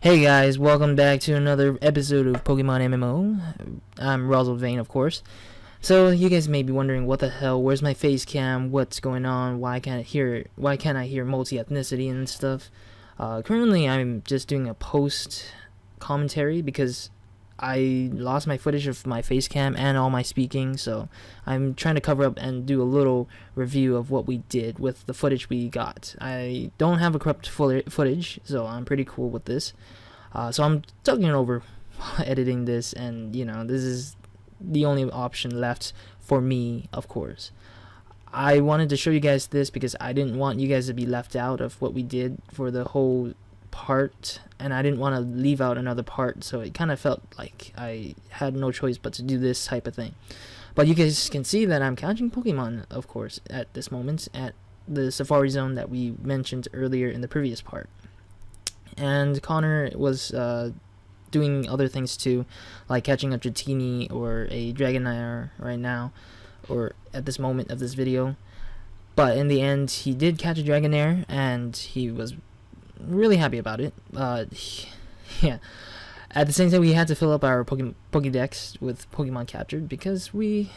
Hey guys, welcome back to another episode of Pokemon MMO. I'm Rosal Vane, of course. So you guys may be wondering, what the hell? Where's my face cam? What's going on? Why can't I hear multi-ethnicity and stuff? Currently, I'm just doing a post commentary because I lost my footage of my face cam and all my speaking, so I'm trying to cover up and do a little review of what we did with the footage we got. I don't have a corrupt footage, so I'm pretty cool with this. So I'm talking it over while editing this, and this is the only option left for me, of course. I wanted to show you guys this because I didn't want you guys to be left out of what we did for the whole part, and I didn't want to leave out another part, so it kind of felt like I had no choice but to do this type of thing. But you guys can see that I'm catching Pokemon, of course, at this moment at the Safari Zone that we mentioned earlier in the previous part. And Connor was doing other things too, like catching a Dratini or a Dragonair right now, or at this moment of this video. But in the end, he did catch a Dragonair, and he was really happy about it. Yeah. At the same time, we had to fill up our Pokédex with Pokemon captured because we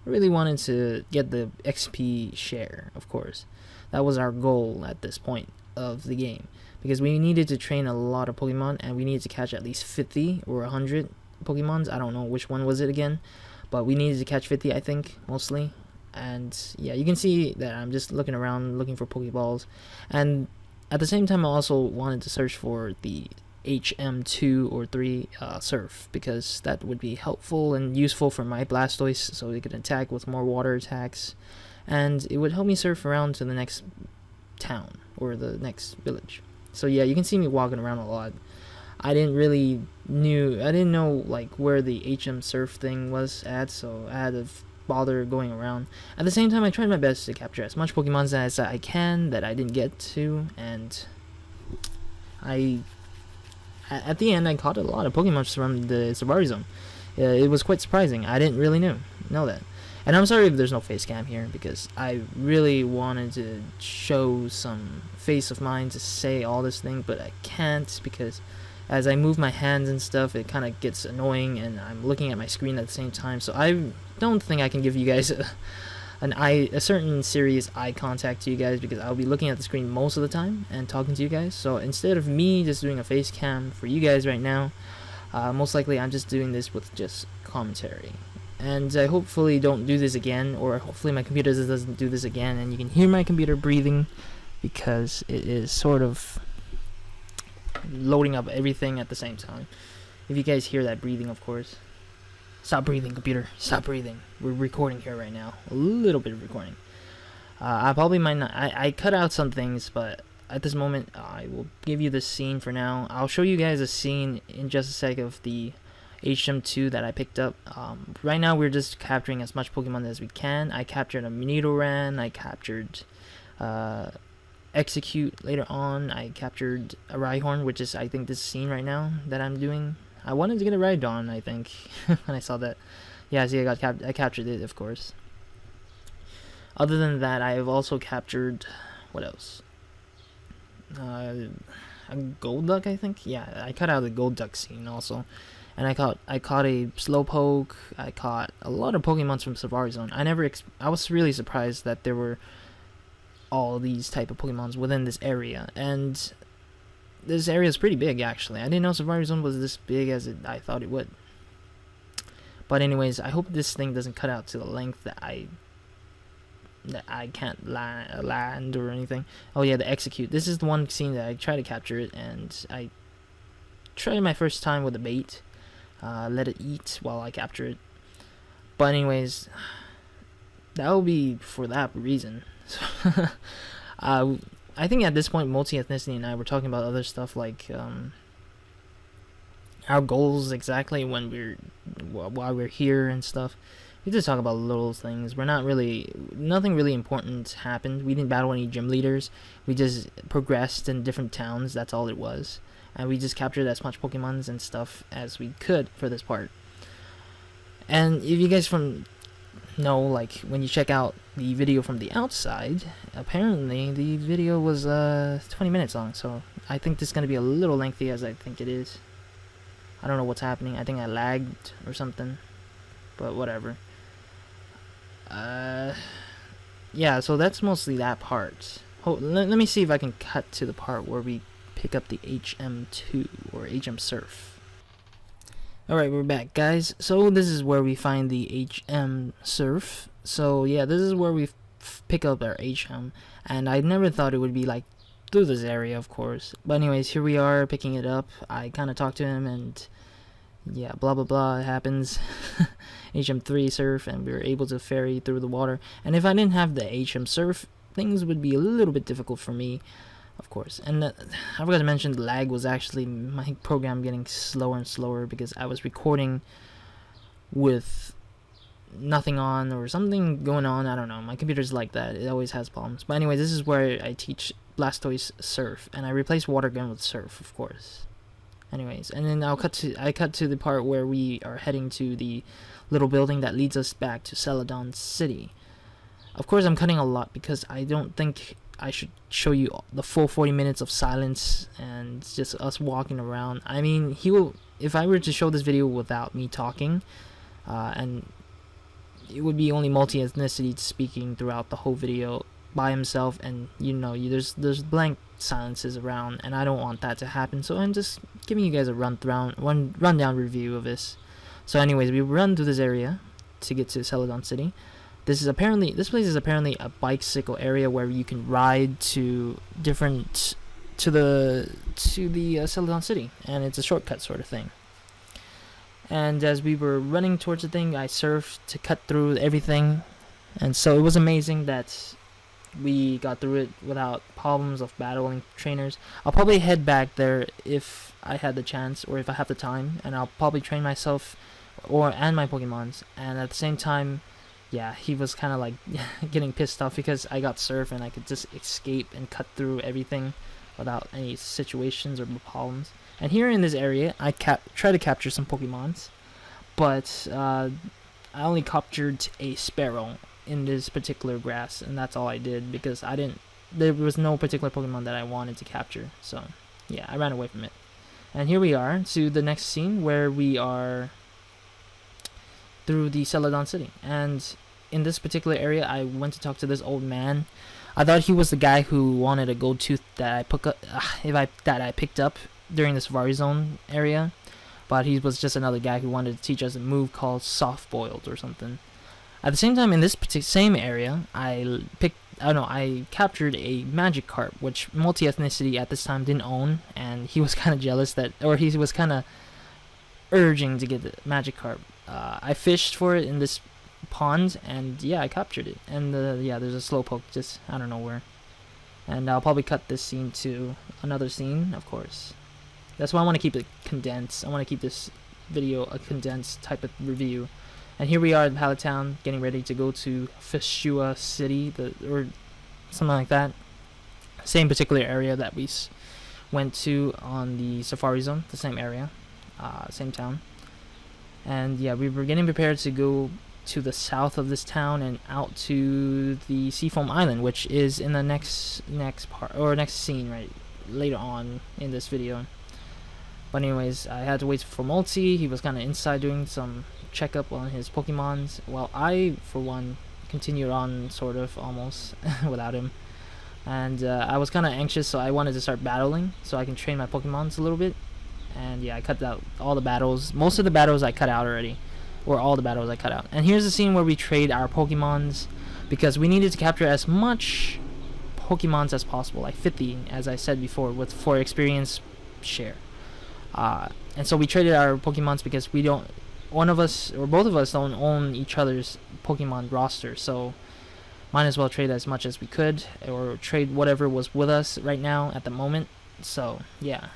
really wanted to get the XP share, of course. That was our goal at this point of the game, because we needed to train a lot of Pokemon, and we needed to catch at least 50 or 100 Pokemons. I don't know which one was it again, but we needed to catch 50, I think, mostly. And yeah, you can see that I'm just looking around looking for Pokeballs, and at the same time I also wanted to search for the HM2 or 3 surf, because that would be helpful and useful for my Blastoise, so it could attack with more water attacks, and it would help me surf around to the next town or the next village. So yeah, you can see me walking around a lot. I didn't know like where the HM surf thing was at, so I had to bother going around. At the same time, I tried my best to capture as much Pokemon as I can that I didn't get to, and at the end I caught a lot of Pokemon from the Safari Zone. It was quite surprising. I didn't really know that. And I'm sorry if there's no face cam here, because I really wanted to show some face of mine to say all this thing, but I can't, because as I move my hands and stuff, it kind of gets annoying, and I'm looking at my screen at the same time, so I don't think I can give you guys a certain serious eye contact to you guys, because I'll be looking at the screen most of the time and talking to you guys. So instead of me just doing a face cam for you guys right now, most likely I'm just doing this with just commentary. And I hopefully don't do this again, or hopefully my computer doesn't do this again, and you can hear my computer breathing, because it is sort of loading up everything at the same time. If you guys hear that breathing, of course. Stop breathing, computer. Stop breathing. We're recording here right now. A little bit of recording. I probably might not. I cut out some things, but at this moment, I will give you the scene for now. I'll show you guys a scene in just a sec of the HM2 that I picked up. Right now, we're just capturing as much Pokemon as we can. I captured a Nidoran. I captured Execute later on. I captured a Rhyhorn, which is, I think, this scene right now that I'm doing. I wanted to get a Rhydon, I think, when I saw that. Yeah, see, I captured it, of course. Other than that, I have also captured, what else? A Golduck, I think. Yeah, I cut out the Golduck scene also, and I caught a Slowpoke. I caught a lot of Pokemon from Safari Zone. I was really surprised that there were all these type of Pokemons within this area, and this area is pretty big, actually. I didn't know Safari Zone was this big as I thought it would. But anyways, I hope this thing doesn't cut out to the length that I can't land or anything. Oh yeah, the Execute. This is the one scene that I try to capture it, and I tried my first time with a bait. Let it eat while I capture it. But anyways, that will be for that reason. I think at this point, MultiEthnicity and I were talking about other stuff, like our goals exactly while we're here and stuff. We just talk about little things. Nothing really important happened. We didn't battle any gym leaders. We just progressed in different towns. That's all it was. And we just captured as much Pokemons and stuff as we could for this part. And if you guys no, like when you check out the video from the outside, apparently the video was 20 minutes long, so I think this is going to be a little lengthy as I think it is. I don't know what's happening. I think I lagged or something, but whatever. Yeah, so that's mostly that part. Let me see if I can cut to the part where we pick up the HM2 or HM Surf. Alright, we're back, guys. So this is where we find the HM Surf. So yeah, this is where we pick up our HM, and I never thought it would be like through this area, of course. But anyways, here we are picking it up. I kind of talked to him, and yeah, blah blah blah, it happens. HM3 Surf, and we were able to ferry through the water. And if I didn't have the HM Surf, things would be a little bit difficult for me, of course. And I forgot to mention the lag was actually my program getting slower and slower because I was recording with nothing on or something going on. I don't know, my computer's like that, it always has problems. But anyway, this is where I teach Blastoise Surf, and I replace Water Gun with Surf, of course. Anyways, and then I cut to the part where we are heading to the little building that leads us back to Celadon City. Of course, I'm cutting a lot because I don't think I should show you the full 40 minutes of silence and just us walking around. I mean, if I were to show this video without me talking, and it would be only MultiEthnicity speaking throughout the whole video by himself, and there's blank silences around, and I don't want that to happen. So I'm just giving you guys a rundown review of this. So anyways, we run through this area to get to Celadon City. This place is apparently a bicycle area where you can ride to the Celadon City, and it's a shortcut sort of thing. And as we were running towards the thing, I surfed to cut through everything, and so it was amazing that we got through it without problems of battling trainers. I'll probably head back there if I had the chance or if I have the time, and I'll probably train myself and my Pokemons. And at the same time, yeah, he was kind of like getting pissed off because I got surf and I could just escape and cut through everything without any situations or problems. And here in this area, I try to capture some Pokemons, but I only captured a Sparrow in this particular grass, and that's all I did because there was no particular Pokemon that I wanted to capture. So yeah, I ran away from it. And here we are to the next scene where we are through the Celadon City. And in this particular area, I went to talk to this old man. I thought he was the guy who wanted a gold tooth that I picked up during the Safari Zone area, but he was just another guy who wanted to teach us a move called Soft Boiled or something. At the same time, in this same area, I captured a Magikarp, which MultiEthnicity at this time didn't own, and he was kind of jealous he was kind of urging to get the Magikarp. I fished for it in this pond, and yeah, I captured it. And yeah, there's a Slowpoke just I don't know where. And I'll probably cut this scene to another scene, of course. That's why I want to keep it condensed. I want to keep this video a condensed type of review. And here we are in Pallet Town, getting ready to go to Fishua City, or something like that. Same particular area that we went to on the Safari Zone, the same area, same town. And yeah, we were getting prepared to go to the south of this town and out to the Seafoam Island, which is in the next part or next scene right later on in this video. But anyways, I had to wait for Multi. He was kind of inside doing some checkup on his Pokemons, while I, for one, continued on sort of almost without him. And I was kind of anxious, so I wanted to start battling so I can train my Pokemons a little bit. And yeah, I cut out all the battles. Most of the battles I cut out already, or all the battles I cut out. And here's the scene where we trade our Pokemons because we needed to capture as much Pokemons as possible, like 50, as I said before, for experience share. And so we traded our Pokemons because one of us or both of us don't own each other's Pokemon roster, so might as well trade as much as we could, or trade whatever was with us right now at the moment. So yeah,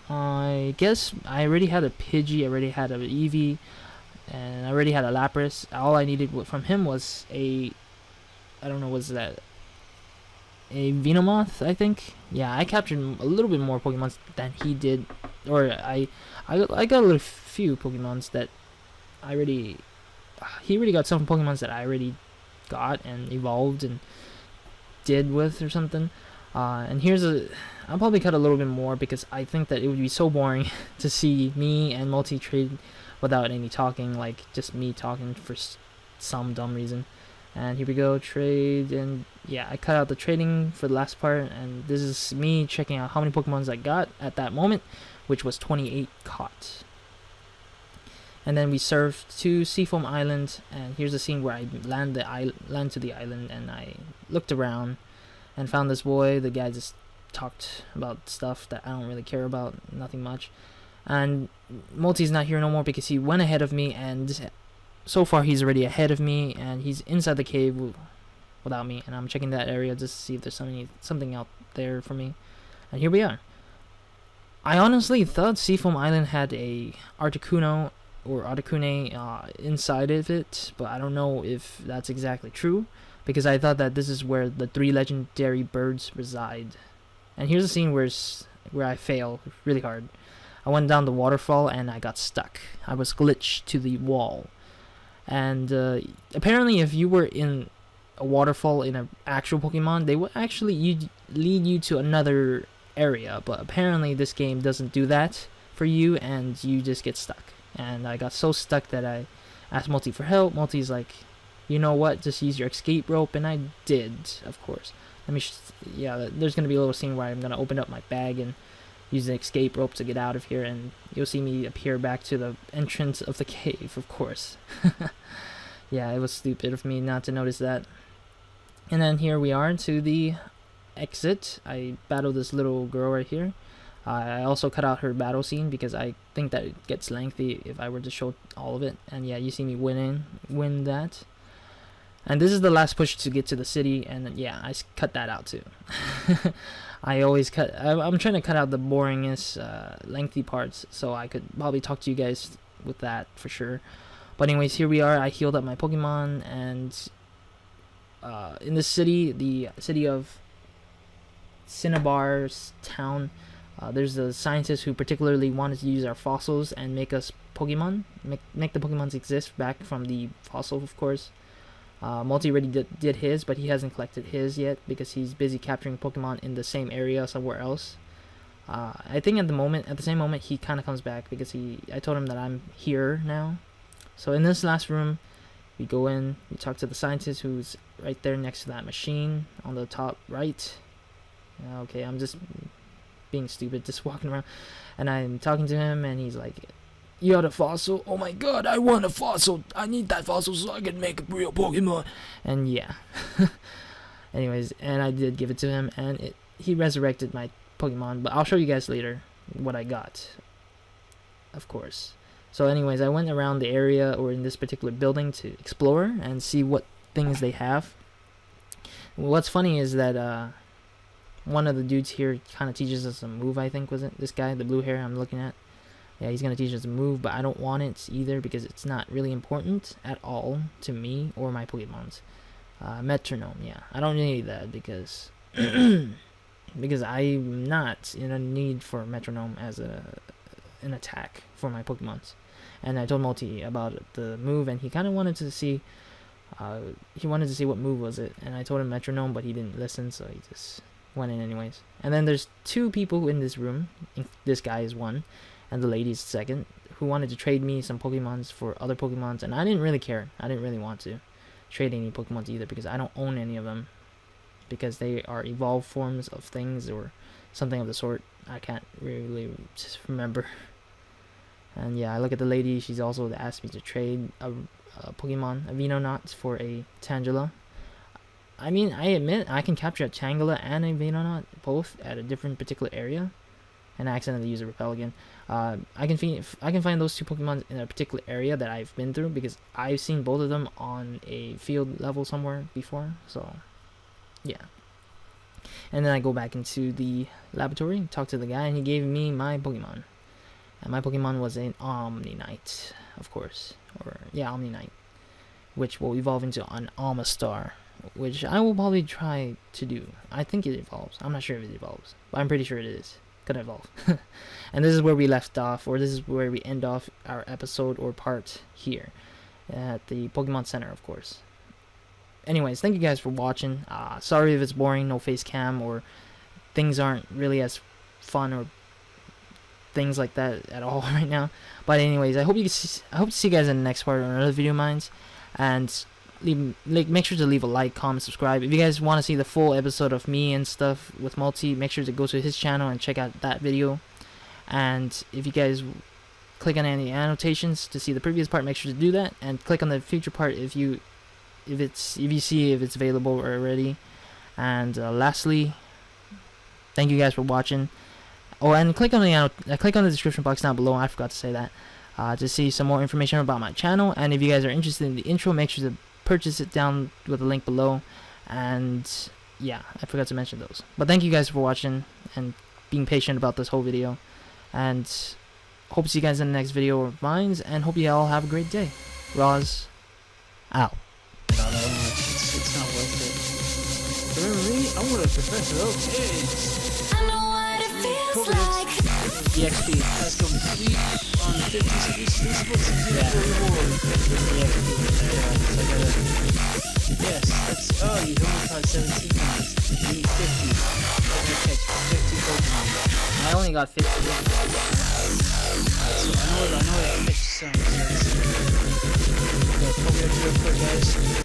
I guess I already had a Pidgey, I already had a Eevee, and I already had a Lapras. All I needed from him was a Venomoth, I think. Yeah, I captured a little bit more Pokemons than he did, or I got a little few Pokemons that I already he already got some Pokemons that I already got and evolved and did with or something. And I'll probably cut a little bit more because I think that it would be so boring to see me and Multi trade without any talking, like just me talking for some dumb reason. And here we go, trade, and yeah, I cut out the trading for the last part, and this is me checking out how many Pokemons I got at that moment, which was 28 caught. And then we surfed to Seafoam Island, and here's the scene where I land to the island, and I looked around and found this boy. The guy just talked about stuff that I don't really care about, nothing much. And Multi's not here no more because he went ahead of me, and so far he's already ahead of me, and he's inside the cave without me, and I'm checking that area just to see if there's something out there for me. And here we are. I honestly thought Seafoam Island had a Articuno or Articune inside of it, but I don't know if that's exactly true, because I thought that this is where the 3 legendary birds reside. And here's a scene where I fail really hard. I went down the waterfall and I got stuck. I was glitched to the wall. And apparently if you were in a waterfall in an actual Pokemon, they would actually lead you to another area, but apparently this game doesn't do that for you, and you just get stuck. And I got so stuck that I asked Multi for help. Multi's like, you know what, just use your escape rope, and I did, of course. There's gonna be a little scene where I'm gonna open up my bag and use the escape rope to get out of here, and you'll see me appear back to the entrance of the cave, of course. Yeah, it was stupid of me not to notice that. And then here we are to the exit. I battled this little girl right here. I also cut out her battle scene because I think that it gets lengthy if I were to show all of it. And yeah, you see me win that. And this is the last push to get to the city, and yeah, I cut that out too. I always I'm trying to cut out the boringest, lengthy parts, so I could probably talk to you guys with that for sure. But anyways, here we are. I healed up my Pokemon, and in this city, the city of Cinnabar's town, there's a scientist who particularly wanted to use our fossils and make us Pokemon, make the Pokemons exist back from the fossil, of course. Multi already did his, but he hasn't collected his yet because he's busy capturing Pokemon in the same area somewhere else. I think at the same moment, he kind of comes back because I told him that I'm here now. So in this last room, we go in, we talk to the scientist who's right there next to that machine on the top right. Okay, I'm just being stupid, just walking around, and I'm talking to him, and he's like, "You got a fossil? Oh my god, I want a fossil! I need that fossil so I can make a real Pokemon!" And yeah. Anyways, and I did give it to him, and he resurrected my Pokemon, but I'll show you guys later what I got, of course. So anyways, I went around the area, or in this particular building, to explore and see what things they have. What's funny is that one of the dudes here kind of teaches us a move, I think, was it? This guy, the blue hair I'm looking at. Yeah, he's going to teach us a move, but I don't want it either because it's not really important at all to me or my Pokemons. Metronome, yeah. I don't need that because because I'm not in a need for metronome as an attack for my Pokemons. And I told Multi about the move, and he kind of wanted to see what move was it, and I told him metronome, but he didn't listen, so he just went in anyways. And then there's 2 people in this room. This guy is one, and the lady's second, who wanted to trade me some Pokemons for other Pokemons, and I didn't really care. I didn't really want to trade any Pokemons either because I don't own any of them, because they are evolved forms of things or something of the sort. I can't really just remember. And yeah, I look at the lady. She's also asked me to trade a Pokemon, a Venonat, for a Tangela. I mean, I admit I can capture a Tangela and a Venonat both at a different particular area. And I accidentally use a Repel again. I can find those 2 Pokemon in a particular area that I've been through because I've seen both of them on a field level somewhere before. So, yeah. And then I go back into the laboratory, talk to the guy, and he gave me my Pokemon. And my Pokemon was an Omniknight, of course. Omniknight. Which will evolve into an Amistar, which I will probably try to do. I think it evolves. I'm not sure if it evolves, but I'm pretty sure it is gonna evolve. And this is where we left off, or this is where we end off our episode or part here. at the Pokemon Center, of course. Anyways, thank you guys for watching. Sorry if it's boring, no face cam, or things aren't really as fun or things like that at all right now. But anyways, I hope to see you guys in the next part or another video of mine. And make sure to leave a like, comment, subscribe. If you guys want to see the full episode of me and stuff with Multi, make sure to go to his channel and check out that video. And if you guys click on any annotations to see the previous part, make sure to do that, and click on the future part if you see if it's available already. And lastly, thank you guys for watching. Oh, and click on the description box down below. I forgot to say that, to see some more information about my channel. And if you guys are interested in the intro, make sure to purchase it down with the link below. And yeah, I forgot to mention those. But thank you guys for watching and being patient about this whole video. And hope to see you guys in the next video of mine. And hope you all have a great day. Roz, out. It's not worth it. Remember me? I'm with a professor. Okay. I know what it feels like. EXP has complete on 50 cities. This is supposed to be the reward. Yes, that's. Oh, you only caught 17 ones. You need 50. Okay, catch 50 Pokemon. I only got 50. So I know it catch some. Okay, Pokemon real quick, guys.